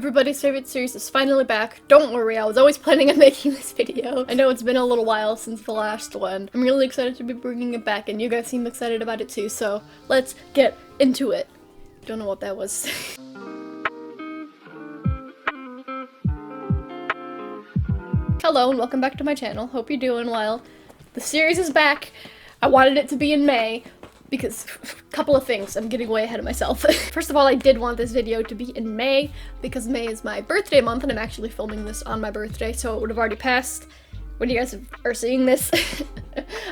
Everybody's favorite series is finally back. Don't worry, I was always planning on making this video. I know it's been a little while since the last one. I'm really excited to be bringing it back, and you guys seem excited about it too, so let's get into it. Don't know what that was. Hello and welcome back to my channel. Hope you're doing well. The series is back. I wanted it to be in May because a couple of things. I'm getting way ahead of myself. First of all, I did want this video to be in May because May is my birthday month and I'm actually filming this on my birthday, so it would have already passed when you guys are seeing this.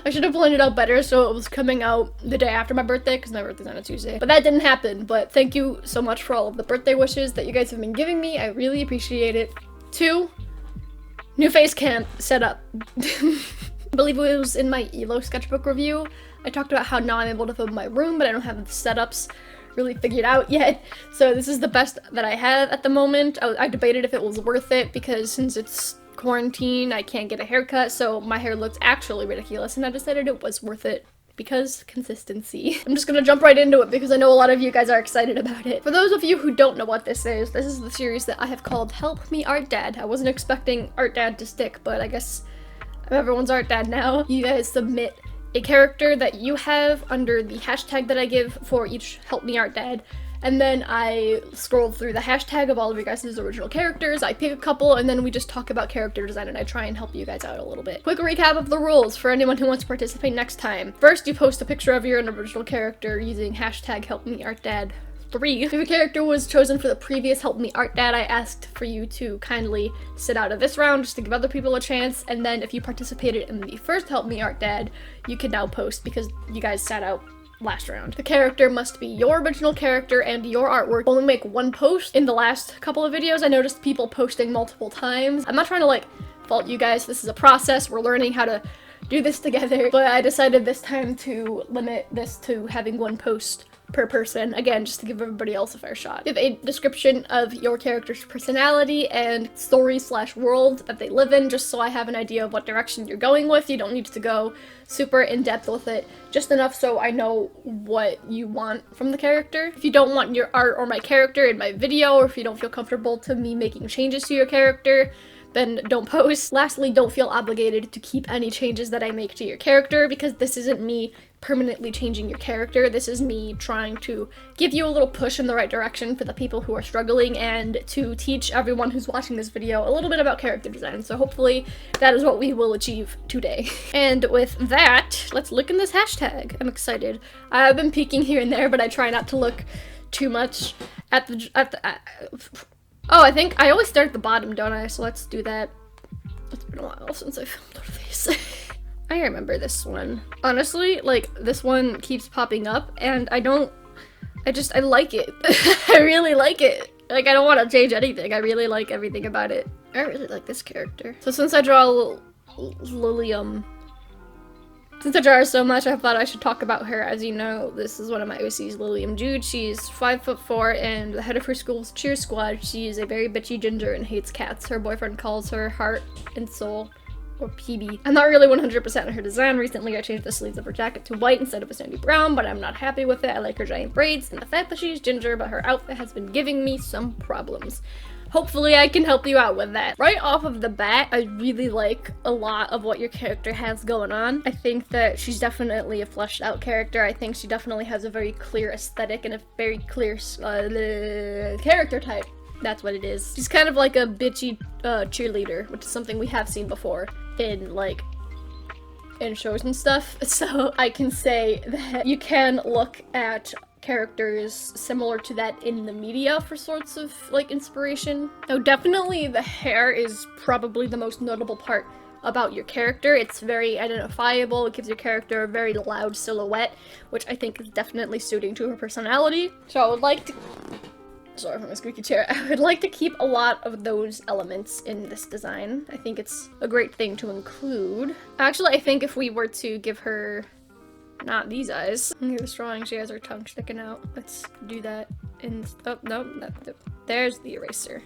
I should have planned it out better so it was coming out the day after my birthday because my birthday's on a Tuesday. But that didn't happen. But thank you so much for all of the birthday wishes that you guys have been giving me. I really appreciate it. 2, new face cam setup. I believe it was in my ELO sketchbook review. I talked about how now I'm able to film my room, but I don't have the setups really figured out yet. So this is the best that I have at the moment. I debated if it was worth it because since it's quarantine, I can't get a haircut, so my hair looks actually ridiculous, and I decided it was worth it because consistency. I'm just gonna jump right into it because I know a lot of you guys are excited about it. For those of you who don't know what this is the series that I have called Help Me Art Dad. I wasn't expecting Art Dad to stick, but I guess I'm everyone's art dad now. You guys submit a character that you have under the hashtag that I give for each Help Me Art Dad, and then I scroll through the hashtag of all of your guys' original characters. I pick a couple, and then we just talk about character design, and I try and help you guys out a little bit. Quick recap of the rules for anyone who wants to participate next time. First, you post a picture of your original character using hashtag Help Me Art Dad 3. If your character was chosen for the previous Help Me Art Dad, I asked for you to kindly sit out of this round just to give other people a chance, and then if you participated in the first Help Me Art Dad, you can now post because you guys sat out last round. The character must be your original character and your artwork. Only make one post. In the last couple of videos, I noticed people posting multiple times. I'm not trying to fault you guys. This is a process. We're learning how to do this together, but I decided this time to limit this to having one post per person, again, just to give everybody else a fair shot. Give a description of your character's personality and story/world that they live in, just so I have an idea of what direction you're going with. You don't need to go super in-depth with it, just enough so I know what you want from the character. If you don't want your art or my character in my video, or if you don't feel comfortable to me making changes to your character, then don't post. Lastly, don't feel obligated to keep any changes that I make to your character, because this isn't me permanently changing your character. This is me trying to give you a little push in the right direction for the people who are struggling, and to teach everyone who's watching this video a little bit about character design. So hopefully that is what we will achieve today. And with that, let's look in this hashtag. I'm excited. I've been peeking here and there, but I try not to look too much at the oh, I think I always start at the bottom, don't I? So let's do that. It's been a while since I filmed one of these. I remember this one. Honestly, this one keeps popping up, and I like it. I really like it. I don't want to change anything. I really like everything about it. I really like this character. So since I draw Lillium, since I draw her so much, I thought I should talk about her. As you know, this is one of my OCs, Lillium Jude. She's 5'4" and the head of her school's cheer squad. She is a very bitchy ginger and hates cats. Her boyfriend calls her Heart and Soul, or PB. I'm not really 100% on her design. Recently, I changed the sleeves of her jacket to white instead of a sandy brown, but I'm not happy with it. I like her giant braids and the fact that she's ginger, but her outfit has been giving me some problems. Hopefully I can help you out with that. Right off of the bat, I really like a lot of what your character has going on. I think that she's definitely a fleshed out character. I think she definitely has a very clear aesthetic and a very clear character type. That's what it is. She's kind of like a bitchy cheerleader, which is something we have seen before in shows and stuff. So I can say that you can look at characters similar to that in the media for sorts of inspiration. Now definitely the hair is probably the most notable part about your character. It's very identifiable. It gives your character a very loud silhouette, which I think is definitely suiting to her personality. So I would like to sorry for my squeaky chair. I would like to keep a lot of those elements in this design. I think it's a great thing to include. Actually, I think if we were to give her not these eyes. Here's drawing, she has her tongue sticking out. Let's do that in, oh, no, there's the eraser.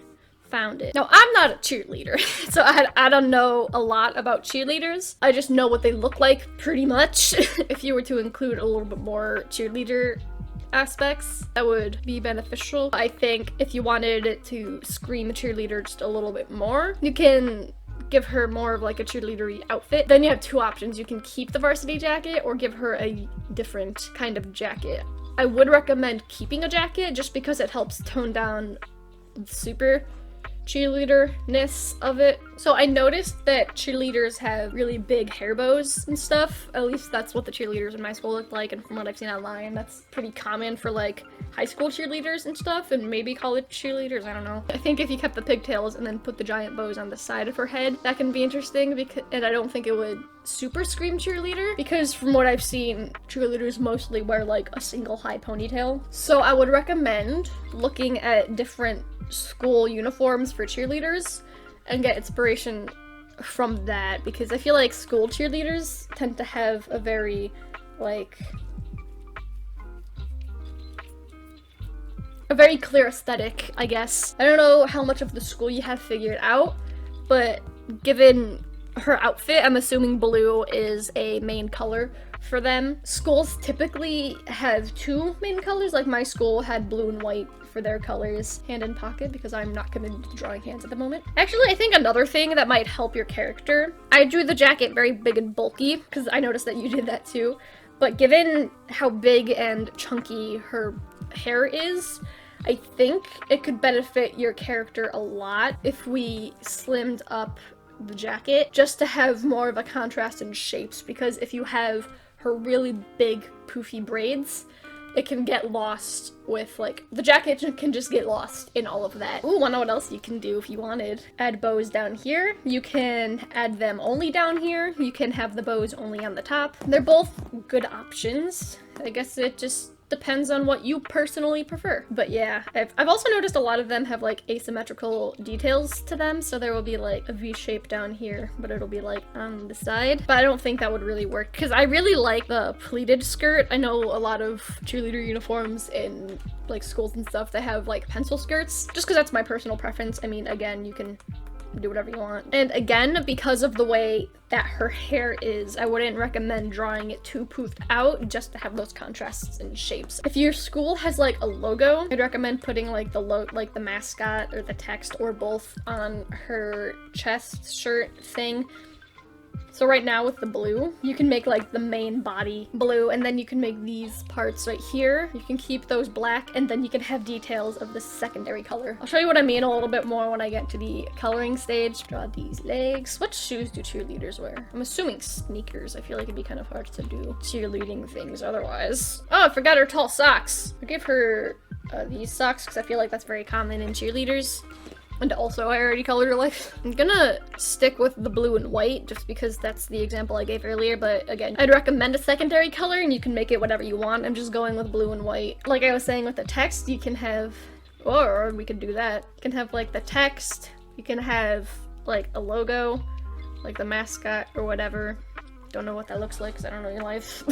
Found it. Now, I'm not a cheerleader, so I don't know a lot about cheerleaders. I just know what they look like, pretty much. If you were to include a little bit more cheerleader aspects that would be beneficial. I think if you wanted it to scream cheerleader just a little bit more, you can give her more of like a cheerleadery outfit. Then you have two options. You can keep the varsity jacket or give her a different kind of jacket. I would recommend keeping a jacket just because it helps tone down the super cheerleader-ness of it. So I noticed that cheerleaders have really big hair bows and stuff. At least that's what the cheerleaders in my school looked like, and from what I've seen online, that's pretty common for like high school cheerleaders and stuff, and maybe college cheerleaders, I don't know. I think if you kept the pigtails and then put the giant bows on the side of her head, that can be interesting, because, and I don't think it would super scream cheerleader, because from what I've seen, cheerleaders mostly wear like a single high ponytail. So I would recommend looking at different school uniforms for cheerleaders and get inspiration from that, because I feel like school cheerleaders tend to have a very like a very clear aesthetic, I guess. I don't know how much of the school you have figured out, but given her outfit, I'm assuming blue is a main color for them. Schools typically have two main colors, like my school had blue and white for their colors, hand in pocket, because I'm not gonna do drawing hands at the moment. Actually, I think another thing that might help your character, I drew the jacket very big and bulky, because I noticed that you did that too, but given how big and chunky her hair is, I think it could benefit your character a lot if we slimmed up the jacket just to have more of a contrast in shapes, because if you have her really big poofy braids, it can get lost with, like, the jacket can just get lost in all of that. Ooh, wanna know what else you can do if you wanted? Add bows down here. You can add them only down here. You can have the bows only on the top. They're both good options. I guess it just depends on what you personally prefer. But yeah, I've also noticed a lot of them have like asymmetrical details to them, so there will be like a V shape down here, but it'll be like on the side. But I don't think that would really work, because I really like the pleated skirt. I know a lot of cheerleader uniforms in like schools and stuff that have like pencil skirts, just because that's my personal preference. I mean, again, you can do whatever you want. And again, because of the way that her hair is, I wouldn't recommend drawing it too poofed out just to have those contrasts and shapes. If your school has like a logo, I'd recommend putting like the mascot or the text or both on her chest shirt thing. So right now with the blue, you can make like the main body blue, and then you can make these parts right here. You can keep those black, and then you can have details of the secondary color. I'll show you what I mean a little bit more when I get to the coloring stage. Draw these legs. What shoes do cheerleaders wear? I'm assuming sneakers. I feel like it'd be kind of hard to do cheerleading things otherwise. Oh, I forgot her tall socks. I gave her these socks because I feel like that's very common in cheerleaders. And also, I already colored her life. I'm gonna stick with the blue and white just because that's the example I gave earlier, but again, I'd recommend a secondary color and you can make it whatever you want. I'm just going with blue and white. Like I was saying with the text, you can have, or we could do that. You can have like the text, you can have like a logo, like the mascot or whatever. Don't know what that looks like because I don't know your life.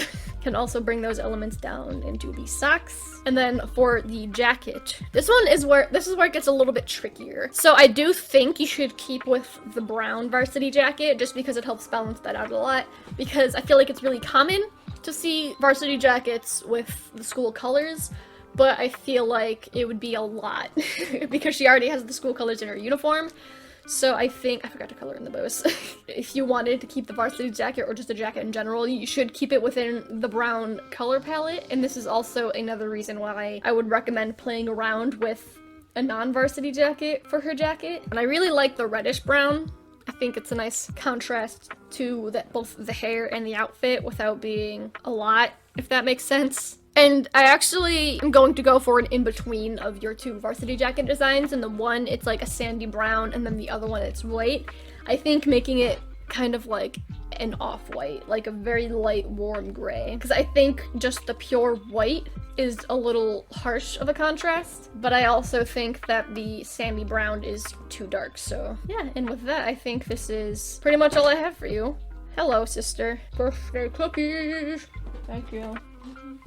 Can also bring those elements down into the socks. And then for the jacket, this is where it gets a little bit trickier. So I do think you should keep with the brown varsity jacket just because it helps balance that out a lot, because I feel like it's really common to see varsity jackets with the school colors, but I feel like it would be a lot because she already has the school colors in her uniform. So I think, I forgot to color in the bows. If you wanted to keep the varsity jacket or just a jacket in general, you should keep it within the brown color palette. And this is also another reason why I would recommend playing around with a non-varsity jacket for her jacket. And I really like the reddish brown. I think it's a nice contrast to both the hair and the outfit without being a lot, if that makes sense. And I actually am going to go for an in-between of your two varsity jacket designs, and the one, it's like a sandy brown, and then the other one, it's white. I think making it kind of like an off-white, like a very light, warm gray, because I think just the pure white is a little harsh of a contrast, but I also think that the sandy brown is too dark, so yeah. And with that, I think this is pretty much all I have for you. Hello, sister. Birthday cookies! Thank you.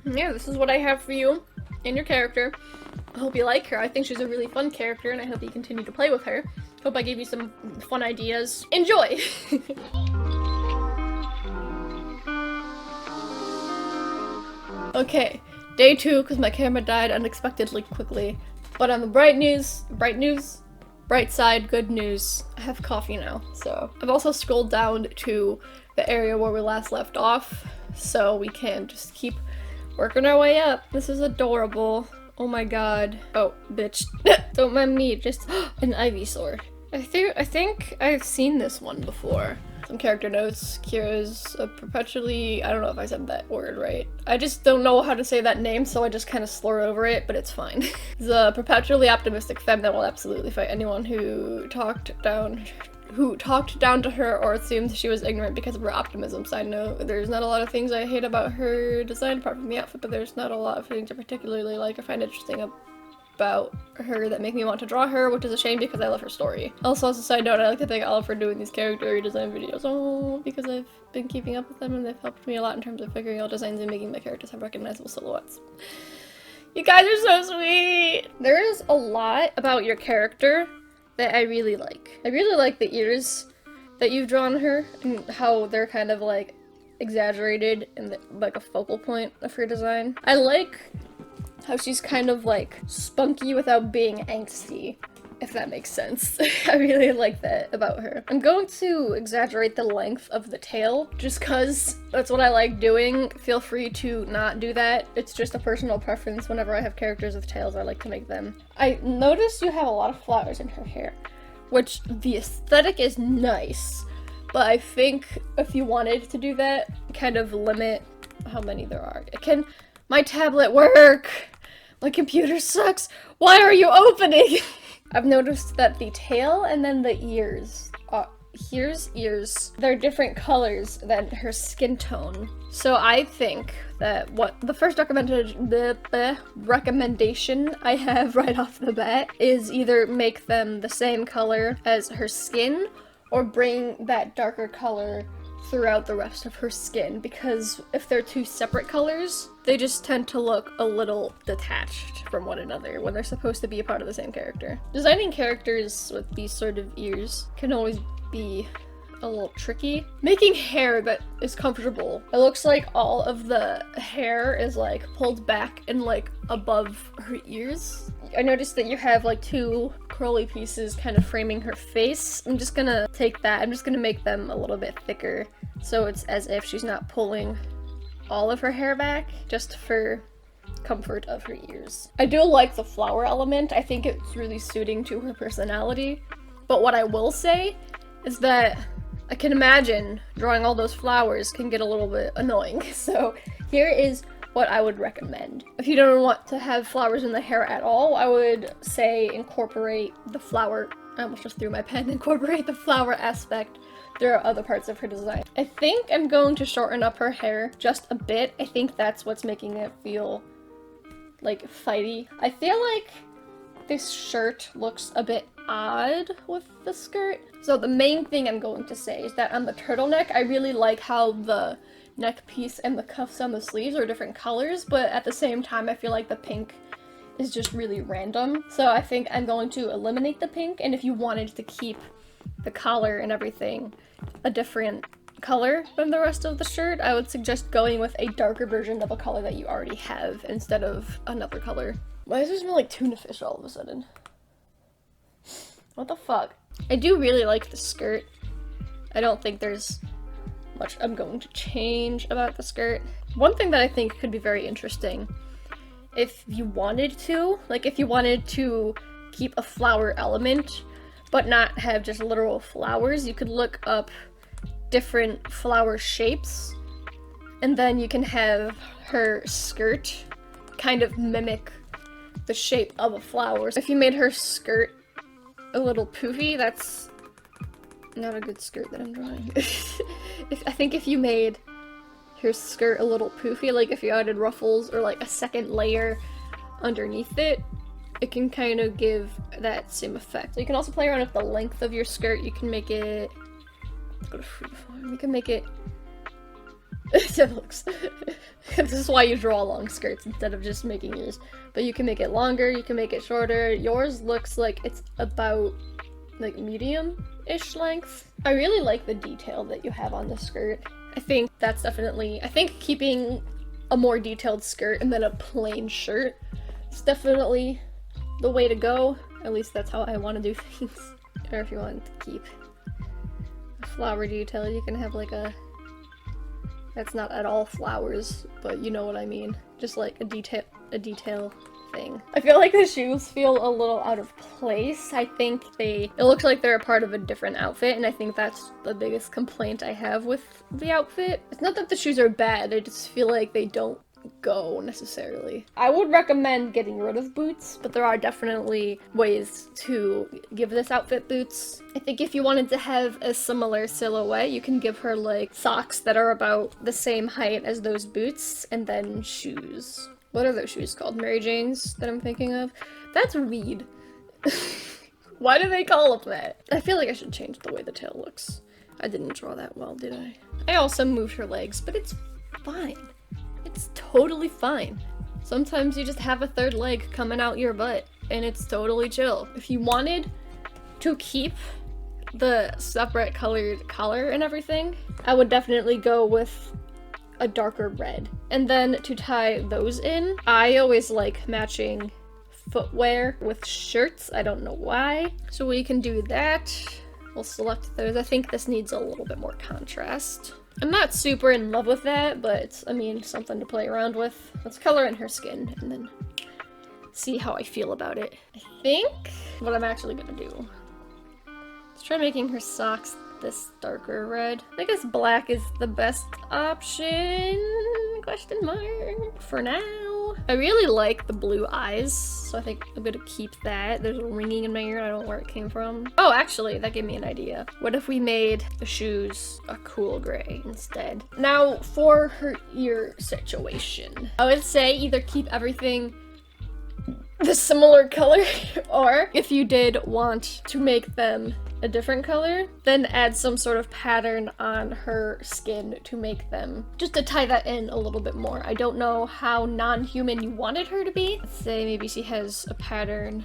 Yeah, this is what I have for you and your character. I hope you like her. I think she's a really fun character, and I hope you continue to play with her. Hope I gave you some fun ideas. Enjoy! Okay, Day 2 because my camera died unexpectedly quickly. But on the bright side, good news, I have coffee now. So I've also scrolled down to the area where we last left off, so we can just keep working our way up. This is adorable. Oh my god. Oh, bitch. Don't mind me, just an Ivysaur. I think I've seen this one before. Some character notes. Kiera's a perpetually, I don't know if I said that word right. I just don't know how to say that name, so I just kind of slur over it, but it's fine. She's a perpetually optimistic femme that will absolutely fight anyone who talked down to her or assumed she was ignorant because of her optimism. Side note, there's not a lot of things I hate about her design apart from the outfit, but there's not a lot of things I particularly like or find interesting about her that make me want to draw her, which is a shame because I love her story. Also, as a side note, I like to thank Olive for doing these character redesign videos. Oh, because I've been keeping up with them and they've helped me a lot in terms of figuring out designs and making my characters have recognizable silhouettes. You guys are so sweet! There is a lot about your character that I really like. I really like the ears that you've drawn her and how they're kind of like exaggerated and like a focal point of her design. I like how she's kind of like spunky without being angsty, if that makes sense. I really like that about her. I'm going to exaggerate the length of the tail just cause that's what I like doing. Feel free to not do that. It's just a personal preference. Whenever I have characters with tails, I like to make them. I noticed you have a lot of flowers in her hair, which the aesthetic is nice, but I think if you wanted to do that, kind of limit how many there are. Can my tablet work? My computer sucks. Why are you opening? I've noticed that the tail and then the ears, here's ears, they're different colors than her skin tone. So I think that what the first recommendation I have right off the bat is either make them the same color as her skin or bring that darker color throughout the rest of her skin, because if they're two separate colors, they just tend to look a little detached from one another when they're supposed to be a part of the same character. Designing characters with these sort of ears can always be a little tricky. Making hair that is comfortable. It looks like all of the hair is like pulled back and like above her ears. I noticed that you have like two curly pieces kind of framing her face. I'm just gonna take that, I'm just gonna make them a little bit thicker so it's as if she's not pulling all of her hair back, just for comfort of her ears. I do like the flower element. I think it's really suiting to her personality, but what I will say is that I can imagine drawing all those flowers can get a little bit annoying. So here is what I would recommend. If you don't want to have flowers in the hair at all, I would say incorporate the flower, I almost just threw my pen, incorporate the flower aspect through other parts of her design. I think I'm going to shorten up her hair just a bit. I think that's what's making it feel like fighty. I feel like this shirt looks a bit odd with the skirt. So the main thing I'm going to say is that on the turtleneck, I really like how the neck piece and the cuffs on the sleeves are different colors, but at the same time, I feel like the pink is just really random. So I think I'm going to eliminate the pink, and if you wanted to keep the collar and everything a different color than the rest of the shirt, I would suggest going with a darker version of a color that you already have instead of another color. Why does it smell like tuna fish all of a sudden? What the fuck? I do really like the skirt. I don't think there's much I'm going to change about the skirt. One thing that I think could be very interesting, if you wanted to, like if you wanted to keep a flower element but not have just literal flowers, you could look up different flower shapes and then you can have her skirt kind of mimic the shape of a flower. If you made her skirt a little poofy, that's not a good skirt that I'm drawing. I think if you made her skirt a little poofy, like if you added ruffles or like a second layer underneath it, it can kind of give that same effect. So you can also play around with the length of your skirt. You can make it, let's go to freeform. You can make it, it looks, this is why you draw long skirts instead of just making yours. But you can make it longer, you can make it shorter. Yours looks like it's about like medium-ish length. I really like the detail that you have on the skirt. I think that's definitely, I think keeping a more detailed skirt and then a plain shirt. It's definitely the way to go. At least that's how I want to do things. Or if you want to keep a flower detail, you can have like a... That's not at all flowers, but you know what I mean. Just like a detail thing. I feel like the shoes feel a little out of place. I think it looks like they're a part of a different outfit, and I think that's the biggest complaint I have with the outfit. It's not that the shoes are bad, I just feel like they don't go necessarily. I would recommend getting rid of boots, but there are definitely ways to give this outfit boots. I think if you wanted to have a similar silhouette, you can give her like socks that are about the same height as those boots, and then shoes. What are those shoes called? Mary Jane's that I'm thinking of? That's weed. Why do they call them that? I feel like I should change the way the tail looks. I didn't draw that well, did I? I also moved her legs, but it's fine. It's totally fine. Sometimes you just have a third leg coming out your butt, and it's totally chill. If you wanted to keep the separate colored collar and everything, I would definitely go with a darker red. And then to tie those in, I always like matching footwear with shirts. I don't know why. So we can do that. We'll select those. I think this needs a little bit more contrast. I'm not super in love with that, but it's, I mean, something to play around with. Let's color in her skin and then see how I feel about it. I think what I'm actually gonna do, let's try making her socks this darker red. I guess black is the best option, question mark, for now. I really like the blue eyes, so I think I'm gonna keep that. There's a ringing in my ear, I don't know where it came from. Oh, actually, that gave me an idea. What if we made the shoes a cool gray instead? Now, for her ear situation, I would say either keep everything the similar color, or if you did want to make them a different color, then add some sort of pattern on her skin to make them, just to tie that in a little bit more. I don't know how non-human you wanted her to be. Let's say maybe she has a pattern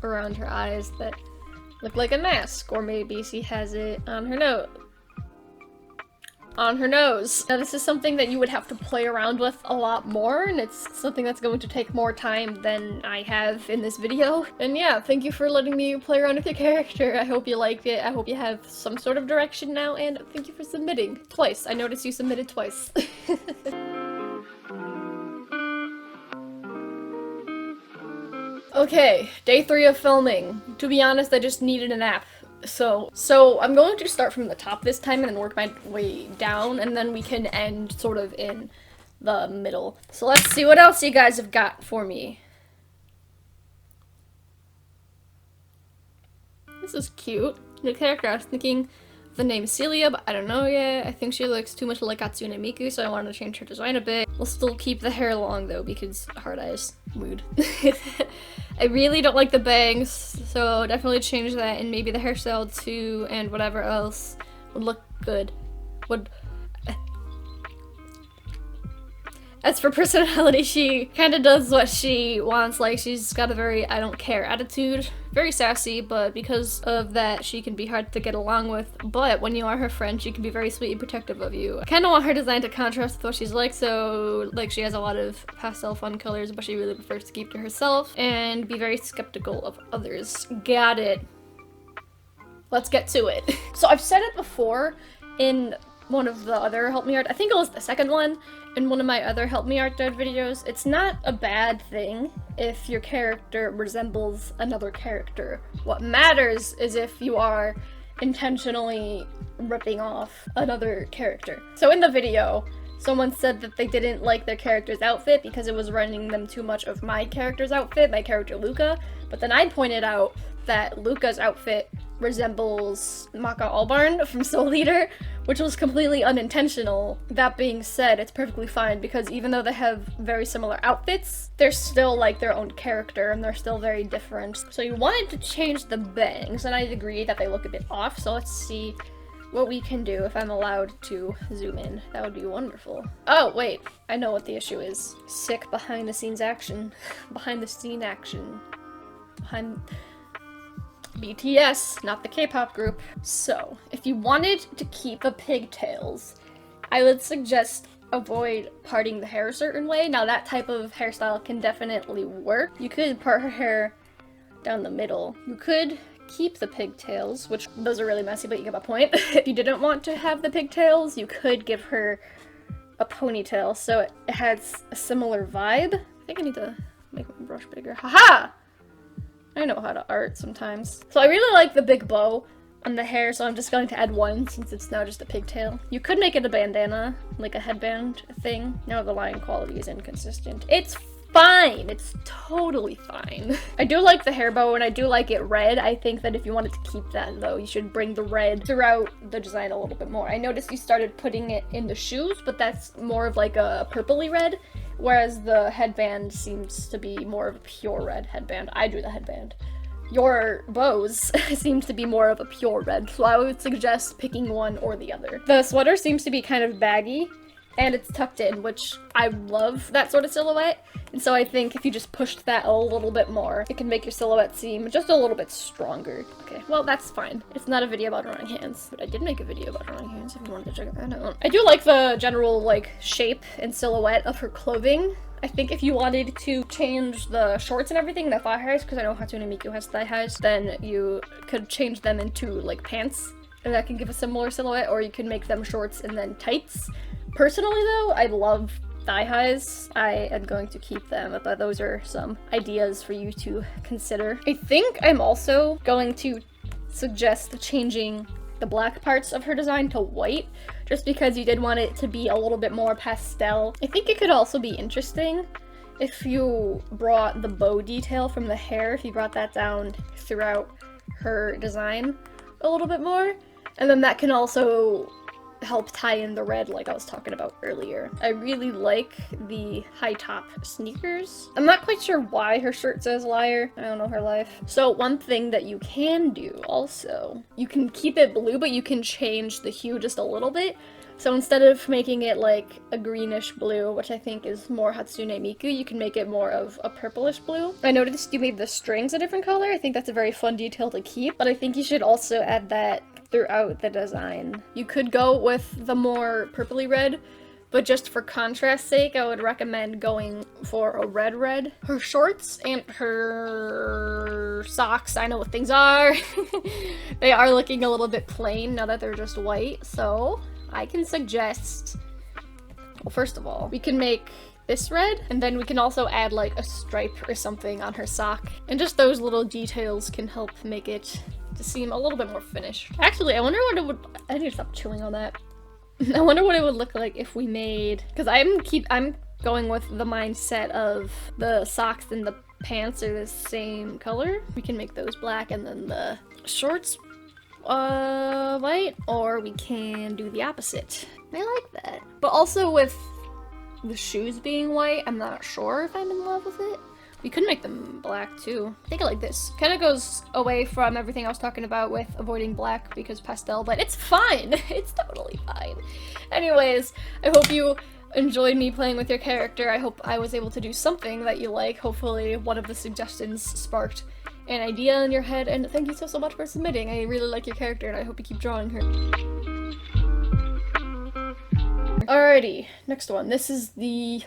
around her eyes that look like a mask, or maybe she has it on her nose. Now this is something that you would have to play around with a lot more, and it's something that's going to take more time than I have in this video. And yeah, thank you for letting me play around with your character. I hope you liked it. I hope you have some sort of direction now, and thank you for submitting twice. I noticed you submitted twice. Okay, day 3 of filming. To be honest, I just needed a nap. So I'm going to start from the top this time and then work my way down, and then we can end sort of in the middle. So let's see what else you guys have got for me. This is cute. The character, I was thinking the name Celia, but I don't know yet. I think she looks too much like Hatsune Miku, so I wanted to change her design a bit. We'll still keep the hair long though, because hard eyes, mood. I really don't like the bangs, so definitely change that, and maybe the hairstyle too, and whatever else would look good. As for personality, she kind of does what she wants. Like, she's got a very I don't care attitude. Very sassy, but because of that, she can be hard to get along with. But when you are her friend, she can be very sweet and protective of you. I kind of want her design to contrast with what she's like, so like she has a lot of pastel fun colors, but she really prefers to keep to herself and be very skeptical of others. Got it. Let's get to it. So I've said it before in one of the other Help Me Art, I think it was the second one, in one of my other Help Me Art Dead videos. It's not a bad thing if your character resembles another character. What matters is if you are intentionally ripping off another character. So in the video, someone said that they didn't like their character's outfit because it was reminding them too much of my character's outfit, my character Luca, but then I pointed out that Luca's outfit resembles Maka Albarn from Soul Eater, which was completely unintentional. That being said, it's perfectly fine because even though they have very similar outfits, they're still like their own character and they're still very different. So you wanted to change the bangs, and I agree that they look a bit off, so let's see what we can do if I'm allowed to zoom in. That would be wonderful. Oh, wait, I know what the issue is. Sick behind the scenes action. Behind the scene action. Behind BTS, not the K-pop group. So, if you wanted to keep the pigtails, I would suggest avoid parting the hair a certain way. Now that type of hairstyle can definitely work. You could part her hair down the middle. You could keep the pigtails, which those are really messy, but you get my point. If you didn't want to have the pigtails, you could give her a ponytail so it has a similar vibe. I think I need to make my brush bigger. Haha! I know how to art sometimes. So I really like the big bow on the hair, so I'm just going to add one since it's now just a pigtail. You could make it a bandana, like a headband thing. No, the line quality is inconsistent. It's fine. It's totally fine. I do like the hair bow and I do like it red. I think that if you wanted to keep that though, you should bring the red throughout the design a little bit more. I noticed you started putting it in the shoes, but that's more of like a purpley red, whereas the headband seems to be more of a pure red headband. I drew the headband. Your bows seems to be more of a pure red, so I would suggest picking one or the other. The sweater seems to be kind of baggy, and it's tucked in, which I love that sort of silhouette. And so I think if you just pushed that a little bit more, it can make your silhouette seem just a little bit stronger. Okay, well, that's fine. It's not a video about drawing hands, but I did make a video about drawing hands if you wanted to check that out. I do like the general, like, shape and silhouette of her clothing. I think if you wanted to change the shorts and everything, the thigh highs, because I know Hatsune Miku has thigh highs, then you could change them into, like, pants, and that can give a similar silhouette, or you can make them shorts and then tights. Personally, though, I love thigh highs. I am going to keep them, but those are some ideas for you to consider. I think I'm also going to suggest changing the black parts of her design to white, just because you did want it to be a little bit more pastel. I think it could also be interesting if you brought the bow detail from the hair, if you brought that down throughout her design a little bit more, and then that can also help tie in the red like I was talking about earlier. I really like the high top sneakers. I'm not quite sure why her shirt says liar. I don't know her life. So one thing that you can do also, you can keep it blue, but you can change the hue just a little bit. So instead of making it like a greenish blue, which I think is more Hatsune Miku, you can make it more of a purplish blue. I noticed you made the strings a different color. I think that's a very fun detail to keep, but I think you should also add that throughout the design. You could go with the more purpley red, but just for contrast's sake, I would recommend going for a red. Her shorts and her socks, I know what things are. They are looking a little bit plain now that they're just white, so I can suggest, well, first of all, we can make this red, and then we can also add like a stripe or something on her sock, and just those little details can help make it to seem a little bit more finished. Actually, I wonder what it would, I need to stop chewing on that. I wonder what it would look like if we made, because I'm going with the mindset of the socks and the pants are the same color. We can make those black and then the shorts white, or we can do the opposite. I like that. But also with the shoes being white, I'm not sure if I'm in love with it. We could make them black too. Think it like this. Kind of goes away from everything I was talking about with avoiding black because pastel, but it's fine. It's totally fine. Anyways, I hope you enjoyed me playing with your character. I hope I was able to do something that you like. Hopefully one of the suggestions sparked an idea in your head, and thank you so much for submitting. I really like your character and I hope you keep drawing her. Alrighty, next one. This is the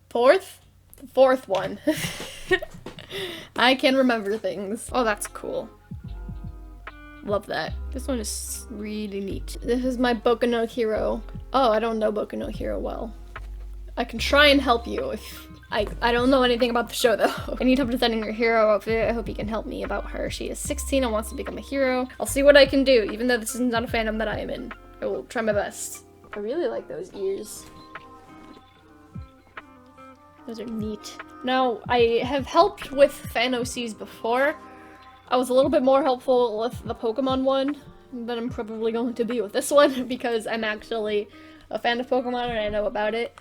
fourth one. I can remember things. Oh, that's cool. Love that. This one is really neat. This is my Boku no Hero. Oh, I don't know Boku no Hero well. I can try and help you if I don't know anything about the show though. I need help designing her hero outfit. I hope you can help me about her. She is 16 and wants to become a hero. I'll see what I can do, even though this is not a fandom that I am in. I will try my best. I really like those ears. Those are neat. Now, I have helped with fan OCs before. I was a little bit more helpful with the Pokemon one than I'm probably going to be with this one because I'm actually a fan of Pokemon and I know about it.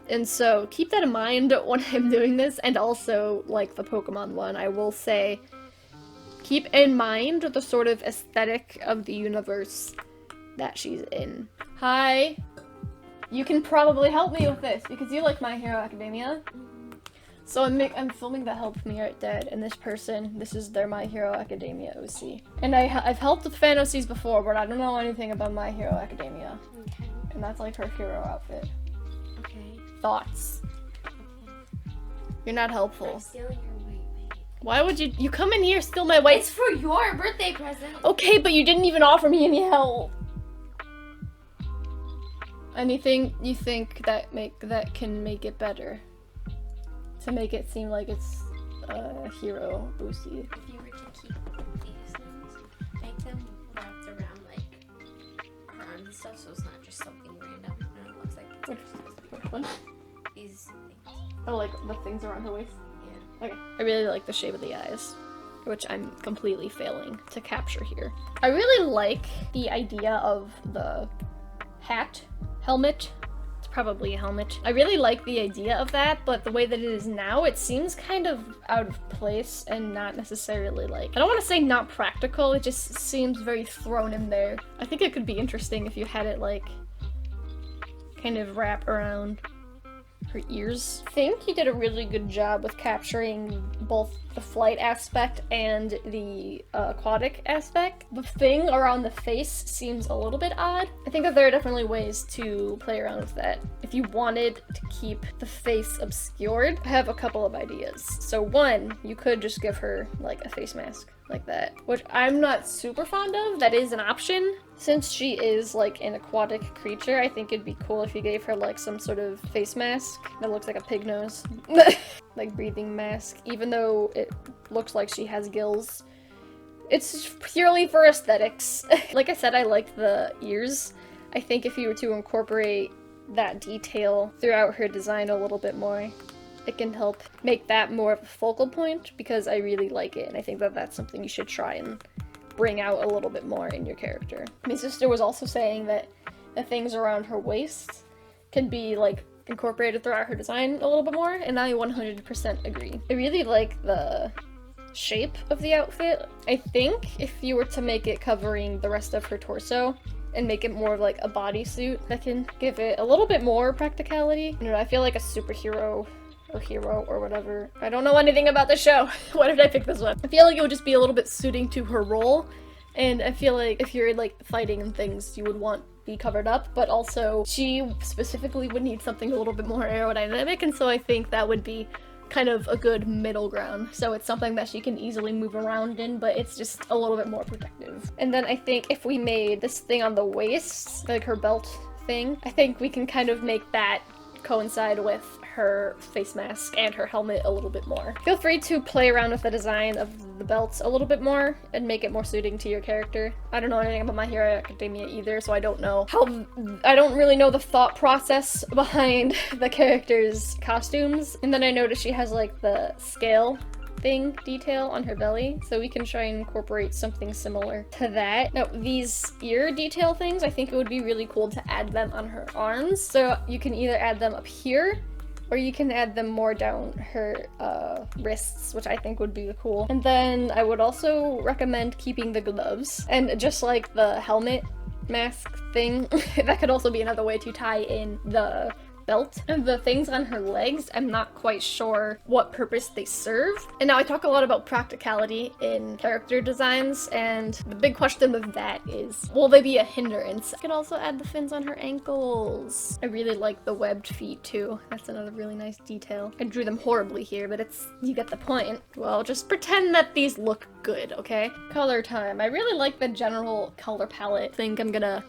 And so keep that in mind when I'm doing this, and also, like the Pokemon one, I will say, keep in mind the sort of aesthetic of the universe that she's in. Hi! You can probably help me with this, because you like My Hero Academia. So I'm filming the Help Me Art Dad, and this is their My Hero Academia OC. And I've helped with fan OCs before, but I don't know anything about My Hero Academia. Okay. And that's like her hero outfit. Okay. Thoughts? Okay. You're not helpful. I'm stealing your white, baby. Why would you come in here, steal my white? It's for your birthday present. Okay, but you didn't even offer me any help. Anything you think that can make it better? To make it seem like it's a hero boosty. If you were to keep these ones, make them wrapped around like her arms and stuff, so it's not just something random. And it looks like it's Which one? these things. Oh, like the things around her waist? Yeah. Okay. I really like the shape of the eyes, which I'm completely failing to capture here. I really like the idea of the helmet. It's probably a helmet. I really like the idea of that, but the way that it is now, it seems kind of out of place and not necessarily like, I don't want to say not practical, it just seems very thrown in there. I think it could be interesting if you had it like kind of wrap around her ears. I think you did a really good job with capturing both the flight aspect and the aquatic aspect. The thing around the face seems a little bit odd. I think that there are definitely ways to play around with that. If you wanted to keep the face obscured, I have a couple of ideas. So one, you could just give her like a face mask like that, which I'm not super fond of. That is an option. Since she is like an aquatic creature, I think it'd be cool if you gave her like some sort of face mask that looks like a pig nose. Like breathing mask, even though it looks like she has gills. It's purely for aesthetics. Like I said, I like the ears. I think if you were to incorporate that detail throughout her design a little bit more, it can help make that more of a focal point, because I really like it, and I think that that's something you should try and bring out a little bit more in your character. My sister was also saying that the things around her waist can be like incorporated throughout her design a little bit more, and I 100% agree. I really like the shape of the outfit. I think if you were to make it covering the rest of her torso and make it more of like a bodysuit, that can give it a little bit more practicality. You know, I feel like a superhero or hero or whatever. I don't know anything about the show. Why did I pick this one? I feel like it would just be a little bit suiting to her role, and I feel like if you're like fighting and things, you would want be covered up, but also she specifically would need something a little bit more aerodynamic, and so I think that would be kind of a good middle ground. So it's something that she can easily move around in, but it's just a little bit more protective. And then I think if we made this thing on the waist, like her belt thing, I think we can kind of make that coincide with her face mask and her helmet a little bit more. Feel free to play around with the design of the belts a little bit more and make it more suiting to your character. I don't know anything about My Hero Academia either, so I don't really know the thought process behind the characters' costumes. And then I noticed she has like the scale thing detail on her belly, so we can try and incorporate something similar to that. Now, these ear detail things, I think it would be really cool to add them on her arms. So you can either add them up here, or you can add them more down her wrists, which I think would be cool. And then I would also recommend keeping the gloves, and just like the helmet mask thing, that could also be another way to tie in the belt. And the things on her legs, I'm not quite sure what purpose they serve. And now I talk a lot about practicality in character designs, and the big question with that is, will they be a hindrance? I could also add the fins on her ankles. I really like the webbed feet too. That's another really nice detail. I drew them horribly here, but you get the point. Well, just pretend that these look good, okay? Color time. I really like the general color palette. I think I'm gonna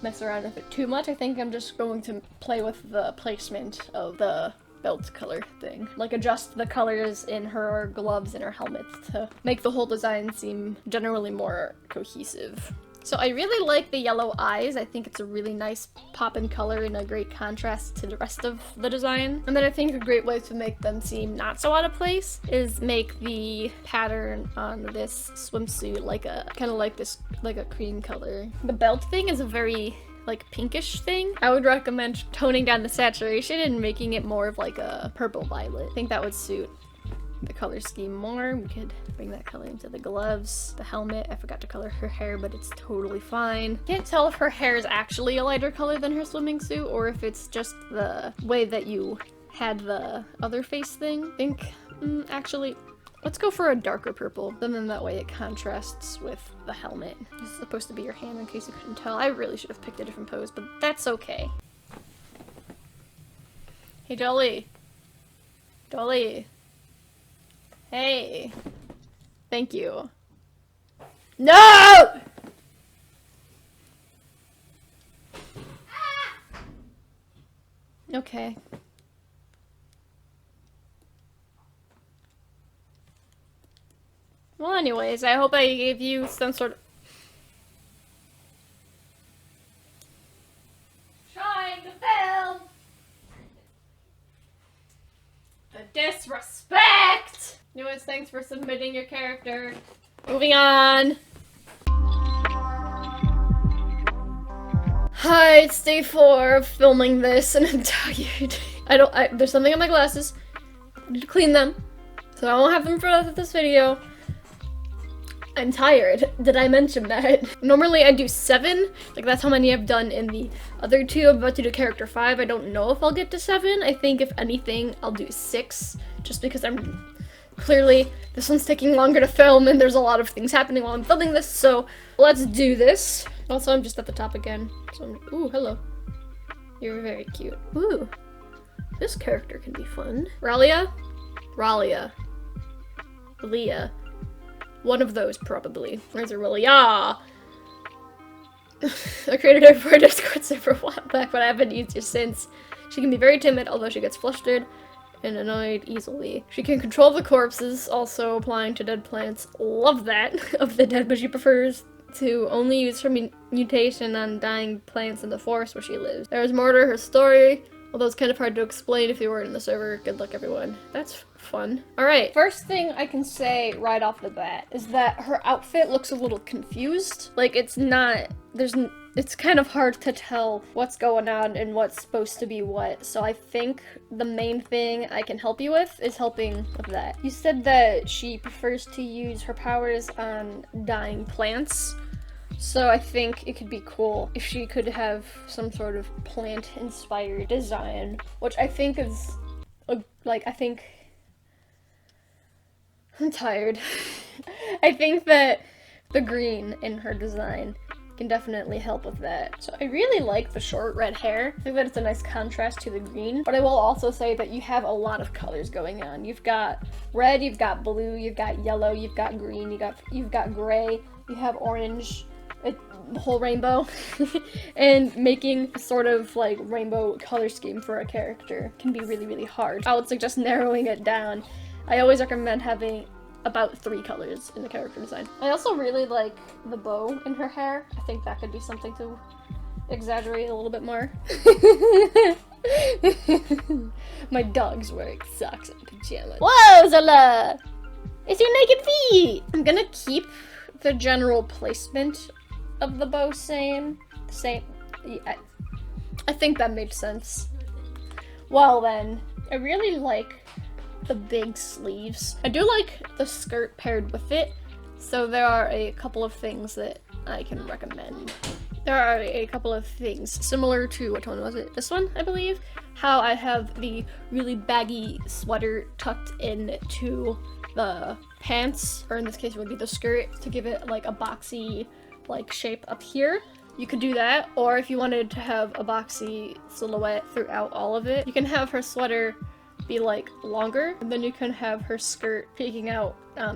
mess around with it too much. I think I'm just going to play with the placement of the belt color thing. Like adjust the colors in her gloves and her helmet to make the whole design seem generally more cohesive. So I really like the yellow eyes. I think it's a really nice pop in color and a great contrast to the rest of the design. And then I think a great way to make them seem not so out of place is make the pattern on this swimsuit like a cream color. The belt thing is a very like pinkish thing. I would recommend toning down the saturation and making it more of like a purple violet. I think that would suit the color scheme more. We could bring that color into the gloves, the helmet. I forgot to color her hair, but it's totally fine. Can't tell if her hair is actually a lighter color than her swimming suit, or if it's just the way that you had the other face thing. I think, actually, let's go for a darker purple. And then that way it contrasts with the helmet. This is supposed to be your hand in case you couldn't tell. I really should have picked a different pose, but that's okay. Hey, Dolly. Dolly. Hey. Thank you. No! Okay. Well, anyways, I hope I gave you some sort of... Trying to film! The disrespect! Anyways, thanks for submitting your character. Moving on. Hi, it's day 4 of filming this, and I'm tired. There's something on my glasses. I need to clean them, so I won't have them for this video. I'm tired. Did I mention that? Normally I do 7, like that's how many I've done in the other 2. I'm about to do character 5. I don't know if I'll get to 7. I think if anything, I'll do 6, just because clearly this one's taking longer to film and there's a lot of things happening while I'm filming this, so let's do this. Also, I'm just at the top again. So ooh, hello. You're very cute. Ooh, this character can be fun. Ralia? Ralia. Ralia. One of those, probably. Where's Ralia? I created her for a Discord server a while back, but I haven't used her since. She can be very timid, although she gets flustered and annoyed easily. She can control the corpses, also applying to dead plants. Love that, of the dead, but she prefers to only use her mutation on dying plants in the forest where she lives. There is more to her story, although it's kind of hard to explain if you weren't in the server. Good luck, everyone. That's fun. Alright, first thing I can say right off the bat is that her outfit looks a little confused. Like, it's kind of hard to tell what's going on and what's supposed to be what. So I think the main thing I can help you with is helping with that. You said that she prefers to use her powers on dying plants. So I think it could be cool if she could have some sort of plant-inspired design, which I think is, I'm tired. I think that the green in her design can definitely help with that. So I really like the short red hair. I think that it's a nice contrast to the green, but I will also say that you have a lot of colors going on. You've got red, you've got blue, you've got yellow, you've got green, you've got gray, you have orange, the whole rainbow. And making a sort of like rainbow color scheme for a character can be really, really hard. I would suggest narrowing it down. I always recommend having about 3 colors in the character design. I also really like the bow in her hair. I think that could be something to exaggerate a little bit more. My dog's wearing socks and pajamas. Whoa, Zola! It's your naked feet! I'm gonna keep the general placement of the bow same. Yeah, I think that made sense. Well then, I really like the big sleeves. I do like the skirt paired with it, so there are a couple of things that I can recommend. There are a couple of things similar to, which one was it? This one, I believe. How I have the really baggy sweater tucked into the pants, or in this case it would be the skirt, to give it like a boxy like shape up here. You could do that, or if you wanted to have a boxy silhouette throughout all of it, you can have her sweater be like longer, and then you can have her skirt peeking out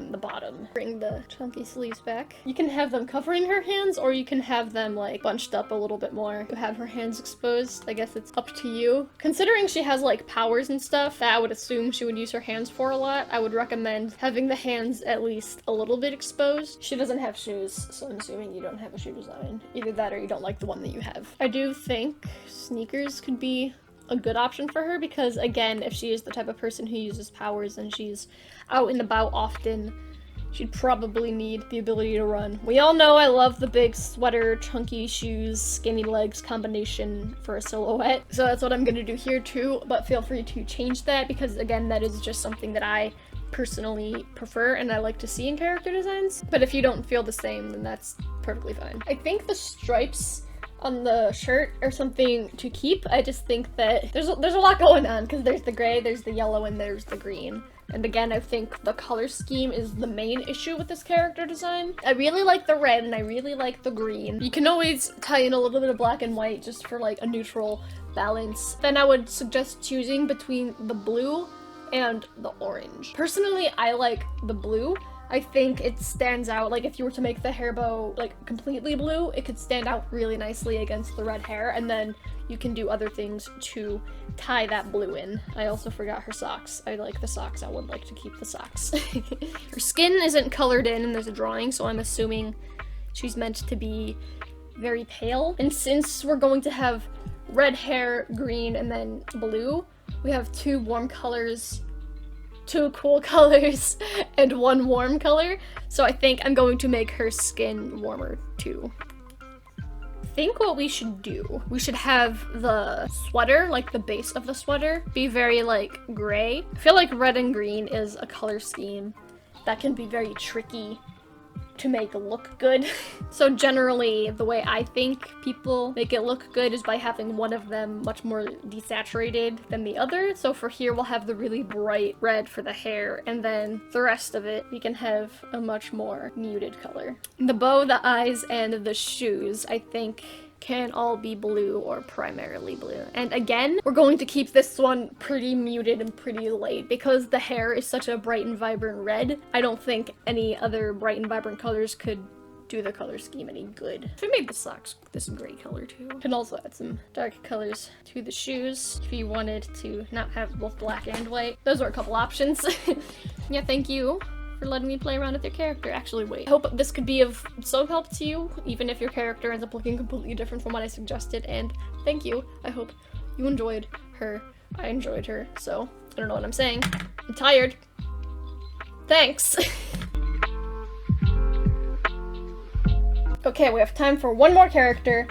the bottom. Bring the chunky sleeves back. You can have them covering her hands, or you can have them like bunched up a little bit more to have her hands exposed. I guess it's up to you. Considering she has like powers and stuff that I would assume she would use her hands for a lot, I would recommend having the hands at least a little bit exposed. She doesn't have shoes, so I'm assuming you don't have a shoe design. Either that or you don't like the one that you have. I do think sneakers could be a good option for her, because again, if she is the type of person who uses powers and she's out and about often, she'd probably need the ability to run. We all know I love the big sweater, chunky shoes, skinny legs combination for a silhouette, so that's what I'm gonna do here too, but feel free to change that, because again, that is just something that I personally prefer and I like to see in character designs. But if you don't feel the same, then that's perfectly fine. I think the stripes on the shirt or something to keep. I just think that there's a lot going on, because there's the gray, there's the yellow, and there's the green. And again, I think the color scheme is the main issue with this character design. I really like the red and I really like the green. You can always tie in a little bit of black and white just for like a neutral balance. Then I would suggest choosing between the blue and the orange. Personally, I like the blue. I think it stands out, like if you were to make the hair bow like completely blue, it could stand out really nicely against the red hair, and then you can do other things to tie that blue in. I also forgot her socks. I like the socks. I would like to keep the socks. Her skin isn't colored in and there's a drawing, so I'm assuming she's meant to be very pale. And since we're going to have red hair, green, and then blue, we have two warm colors, two cool colors, and one warm color. So I think I'm going to make her skin warmer too. I think what we should do, we should have the sweater, like the base of the sweater, be very like gray. I feel like red and green is a color scheme that can be very tricky to make look good. So generally, the way I think people make it look good is by having one of them much more desaturated than the other. So for here, we'll have the really bright red for the hair, and then the rest of it, we can have a much more muted color. The bow, the eyes, and the shoes, I think, can all be blue or primarily blue. And again, we're going to keep this one pretty muted and pretty light because the hair is such a bright and vibrant red. I don't think any other bright and vibrant colors could do the color scheme any good. If we made the socks this gray color too. Can also add some dark colors to the shoes if you wanted to not have both black and white. Those are a couple options. Yeah, thank you for letting me play around with your character. Actually, wait. I hope this could be of some help to you, even if your character ends up looking completely different from what I suggested, and thank you. I hope you enjoyed her. I enjoyed her, so I don't know what I'm saying. I'm tired. Thanks. Okay, we have time for one more character.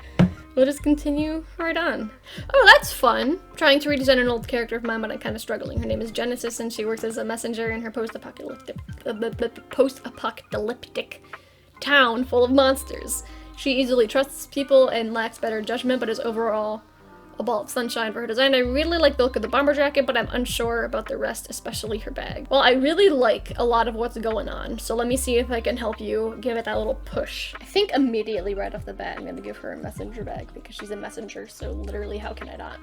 We'll just continue right on. Oh, that's fun. I'm trying to redesign an old character of mine, but I'm kind of struggling. Her name is Genesis, and she works as a messenger in her post-apocalyptic town full of monsters. She easily trusts people and lacks better judgment, but is overall a ball of sunshine for her design. I really like the look of the bomber jacket, but I'm unsure about the rest, especially her bag. Well, I really like a lot of what's going on, so let me see if I can help you give it that little push. I think immediately right off the bat, I'm gonna give her a messenger bag because she's a messenger, so literally how can I not?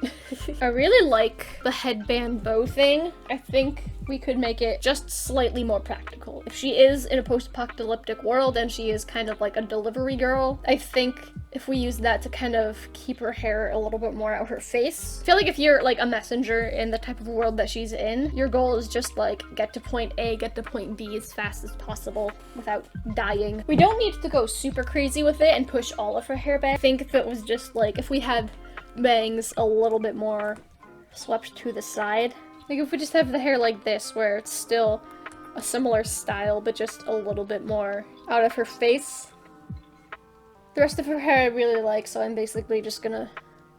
I really like the headband bow thing. I think we could make it just slightly more practical. If she is in a post-apocalyptic world and she is kind of like a delivery girl, I think if we use that to kind of keep her hair a little bit more out her face. I feel like if you're like a messenger in the type of world that she's in, your goal is just like get to point A, get to point B as fast as possible without dying. We don't need to go super crazy with it and push all of her hair back. I think if it was just like, if we had bangs a little bit more swept to the side, like if we just have the hair like this where it's still a similar style but just a little bit more out of her face. The rest of her hair I really like, so I'm basically just gonna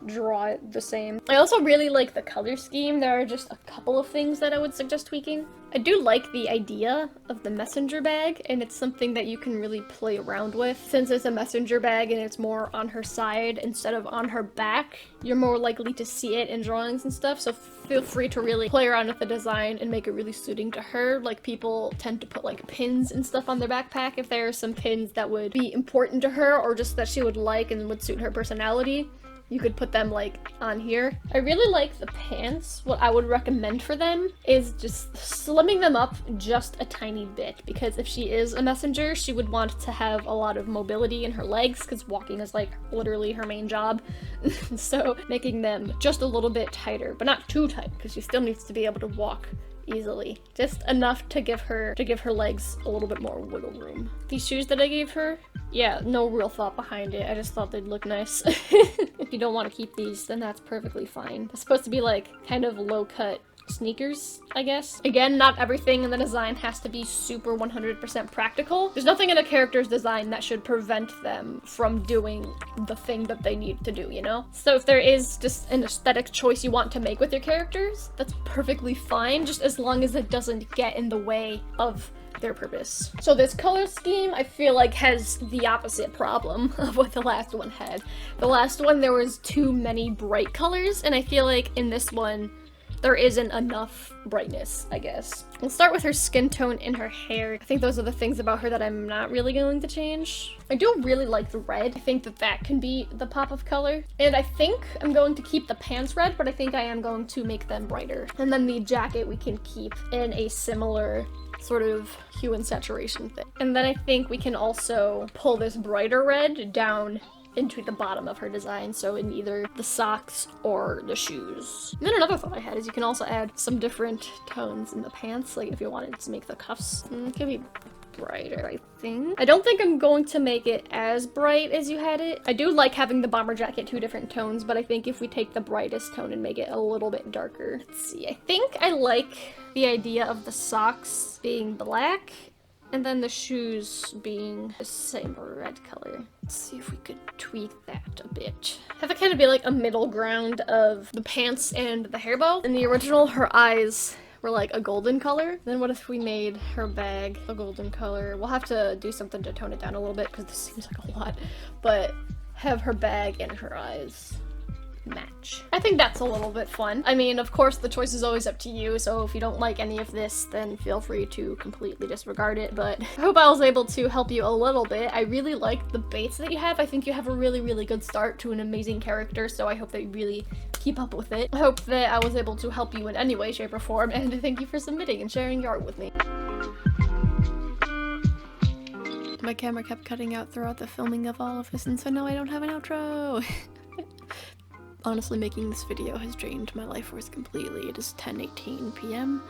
draw it the same. I also really like the color scheme. There are just a couple of things that I would suggest tweaking. I do like the idea of the messenger bag, and it's something that you can really play around with. Since it's a messenger bag and it's more on her side instead of on her back, you're more likely to see it in drawings and stuff, so feel free to really play around with the design and make it really suiting to her. Like, people tend to put like pins and stuff on their backpack if there are some pins that would be important to her or just that she would like and would suit her personality. You could put them like on here. I really like the pants. What I would recommend for them is just slimming them up just a tiny bit, because if she is a messenger, she would want to have a lot of mobility in her legs because walking is like literally her main job. So making them just a little bit tighter, but not too tight because she still needs to be able to walk easily. Just enough to give her legs a little bit more wiggle room. These shoes that I gave her, yeah, no real thought behind it. I just thought they'd look nice. If you don't want to keep these, then that's perfectly fine. It's supposed to be like kind of low-cut sneakers, I guess. Again, not everything in the design has to be super 100% practical. There's nothing in a character's design that should prevent them from doing the thing that they need to do, you know? So if there is just an aesthetic choice you want to make with your characters, that's perfectly fine, just as long as it doesn't get in the way of their purpose. So this color scheme, I feel like, has the opposite problem of what the last one had. The last one, there was too many bright colors, and I feel like in this one, there isn't enough brightness, I guess. We'll start with her skin tone and her hair. I think those are the things about her that I'm not really going to change. I do really like the red. I think that that can be the pop of color. And I think I'm going to keep the pants red, but I think I am going to make them brighter. And then the jacket we can keep in a similar sort of hue and saturation thing. And then I think we can also pull this brighter red down into the bottom of her design, so in either the socks or the shoes. And then another thought I had is you can also add some different tones in the pants, like if you wanted to make the cuffs. It could be brighter, I think. I don't think I'm going to make it as bright as you had it. I do like having the bomber jacket 2 different tones, but I think if we take the brightest tone and make it a little bit darker. Let's see, I think I like the idea of the socks being black and then the shoes being the same red color. Let's see if we could tweak that a bit. Have it kind of be like a middle ground of the pants and the hair bow. In the original, her eyes were like a golden color. Then what if we made her bag a golden color? We'll have to do something to tone it down a little bit because this seems like a lot. But have her bag and her eyes match. I think that's a little bit fun. I mean, of course, the choice is always up to you, so if you don't like any of this, then feel free to completely disregard it, but I hope I was able to help you a little bit. I really like the baits that you have. I think you have a really, really good start to an amazing character, so I hope that you really keep up with it. I hope that I was able to help you in any way, shape, or form, and thank you for submitting and sharing your art with me. My camera kept cutting out throughout the filming of all of this, and so now I don't have an outro. Honestly, making this video has drained my life force completely. It is 10:18 p.m.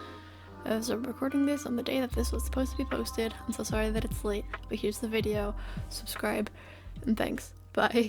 as I'm recording this on the day that this was supposed to be posted. I'm so sorry that it's late, but here's the video. Subscribe, and thanks. Bye.